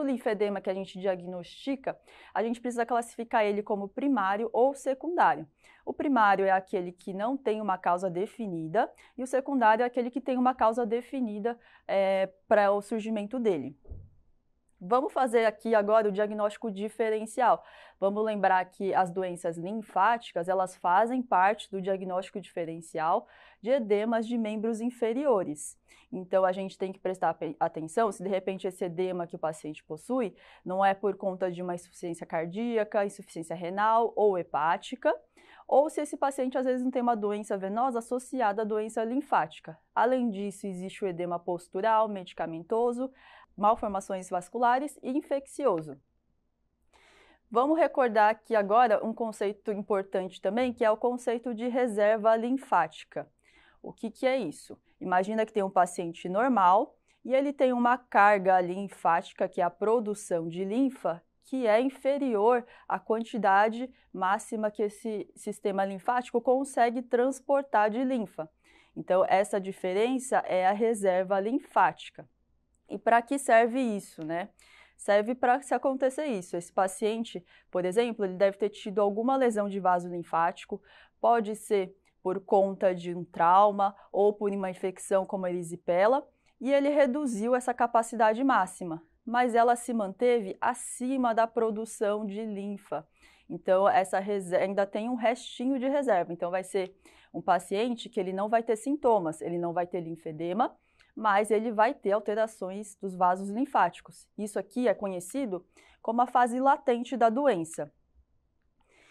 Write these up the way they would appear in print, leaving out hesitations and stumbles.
todo linfedema que a gente diagnostica, a gente precisa classificar ele como primário ou secundário. O primário é aquele que não tem uma causa definida e o secundário é aquele que tem uma causa definida para o surgimento dele. Vamos fazer aqui agora o diagnóstico diferencial. Vamos lembrar que as doenças linfáticas, elas fazem parte do diagnóstico diferencial de edemas de membros inferiores. Então, a gente tem que prestar atenção se de repente esse edema que o paciente possui não é por conta de uma insuficiência cardíaca, insuficiência renal ou hepática, ou se esse paciente às vezes não tem uma doença venosa associada à doença linfática. Além disso, existe o edema postural, medicamentoso, malformações vasculares e infeccioso. Vamos recordar aqui agora um conceito importante também, que é o conceito de reserva linfática. O que é isso? Imagina que tem um paciente normal e ele tem uma carga linfática, que é a produção de linfa, que é inferior à quantidade máxima que esse sistema linfático consegue transportar de linfa. Então, essa diferença é a reserva linfática. E para que serve isso, né? Serve para se acontecer isso. Esse paciente, por exemplo, ele deve ter tido alguma lesão de vaso linfático, pode ser por conta de um trauma ou por uma infecção como a erisipela, e ele reduziu essa capacidade máxima, mas ela se manteve acima da produção de linfa. Então, essa reserva ainda tem um restinho de reserva. Então, vai ser um paciente que ele não vai ter sintomas, ele não vai ter linfedema, mas ele vai ter alterações dos vasos linfáticos. Isso aqui é conhecido como a fase latente da doença.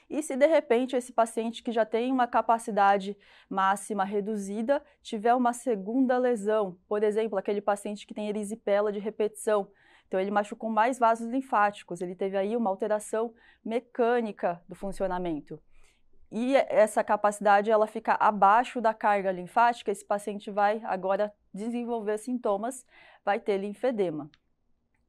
E se de repente esse paciente que já tem uma capacidade máxima reduzida tiver uma segunda lesão, por exemplo, aquele paciente que tem erisipela de repetição, então ele machucou mais vasos linfáticos, ele teve aí uma alteração mecânica do funcionamento. E essa capacidade ela fica abaixo da carga linfática, esse paciente vai agora desenvolver sintomas, vai ter linfedema.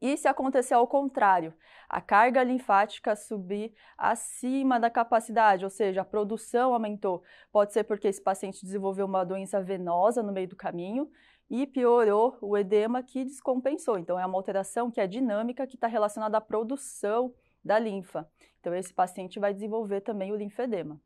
E se acontecer ao contrário, a carga linfática subir acima da capacidade, ou seja, a produção aumentou, pode ser porque esse paciente desenvolveu uma doença venosa no meio do caminho e piorou o edema que descompensou. Então, é uma alteração que é dinâmica, que está relacionada à produção da linfa. Então, esse paciente vai desenvolver também o linfedema.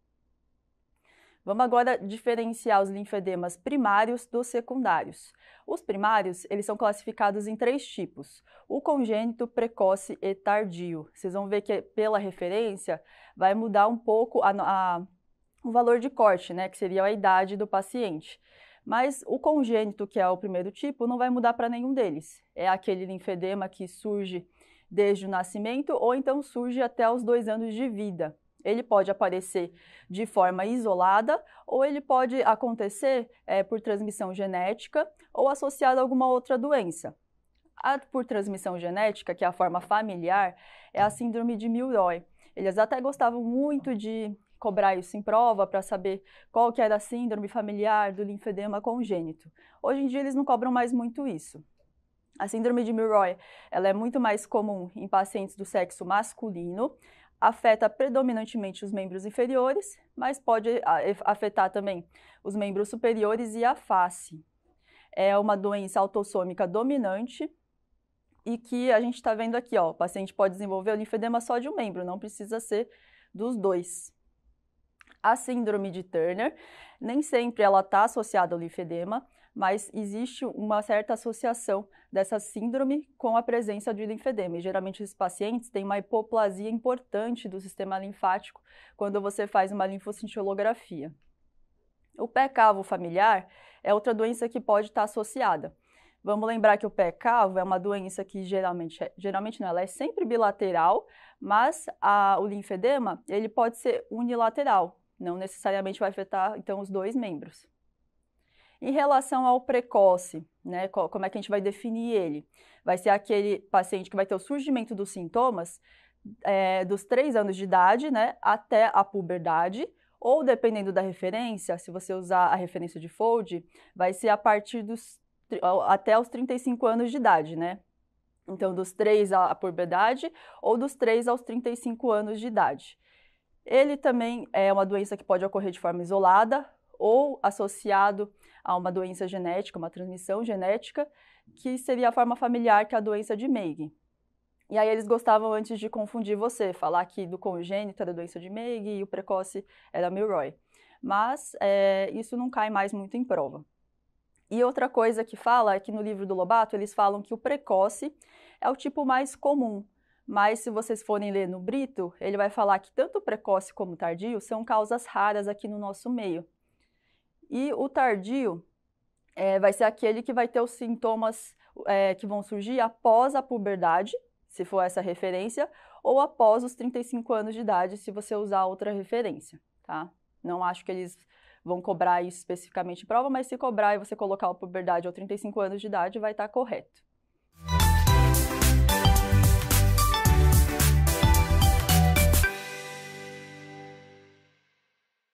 Vamos agora diferenciar os linfedemas primários dos secundários. Os primários, eles são classificados em 3 tipos: o congênito, precoce e tardio. Vocês vão ver que pela referência vai mudar um pouco o valor de corte, né, que seria a idade do paciente. Mas o congênito, que é o primeiro tipo, não vai mudar para nenhum deles. É aquele linfedema que surge desde o nascimento ou então surge até os 2 anos de vida. Ele pode aparecer de forma isolada ou ele pode acontecer por transmissão genética ou associado a alguma outra doença. A por transmissão genética, que é a forma familiar, é a síndrome de Milroy. Eles até gostavam muito de cobrar isso em prova para saber qual que era a síndrome familiar do linfedema congênito. Hoje em dia eles não cobram mais muito isso. A síndrome de Milroy, ela é muito mais comum em pacientes do sexo masculino, afeta predominantemente os membros inferiores, mas pode afetar também os membros superiores e a face. É uma doença autossômica dominante e que a gente está vendo aqui, ó, o paciente pode desenvolver o linfedema só de um membro, não precisa ser dos dois. A síndrome de Turner, nem sempre ela está associada ao linfedema, mas existe uma certa associação dessa síndrome com a presença de linfedema. E geralmente esses pacientes têm uma hipoplasia importante do sistema linfático quando você faz uma linfocintilografia. O pé cavo familiar é outra doença que pode estar associada. Vamos lembrar que o pé cavo é uma doença que geralmente não, ela é sempre bilateral, mas o linfedema ele pode ser unilateral, não necessariamente vai afetar então os 2 membros. Em relação ao precoce, né, como é que a gente vai definir ele? Vai ser aquele paciente que vai ter o surgimento dos sintomas dos 3 anos de idade, né, até a puberdade, ou dependendo da referência, se você usar a referência de Fold, vai ser a partir até os 35 anos de idade, né? Então, dos 3 à puberdade ou dos 3 aos 35 anos de idade. Ele também é uma doença que pode ocorrer de forma isolada ou associado a uma doença genética, uma transmissão genética, que seria a forma familiar, que é a doença de Meiggen. E aí eles gostavam antes de confundir você, falar que do congênito era doença de Meig e o precoce era Milroy. Mas isso não cai mais muito em prova. E outra coisa que fala é que no livro do Lobato eles falam que o precoce é o tipo mais comum, mas se vocês forem ler no Brito, ele vai falar que tanto o precoce como o tardio são causas raras aqui no nosso meio. E o tardio vai ser aquele que vai ter os sintomas que vão surgir após a puberdade, se for essa referência, ou após os 35 anos de idade, se você usar outra referência, tá? Não acho que eles vão cobrar isso especificamente em prova, mas se cobrar e você colocar a puberdade ou 35 anos de idade, vai estar correto.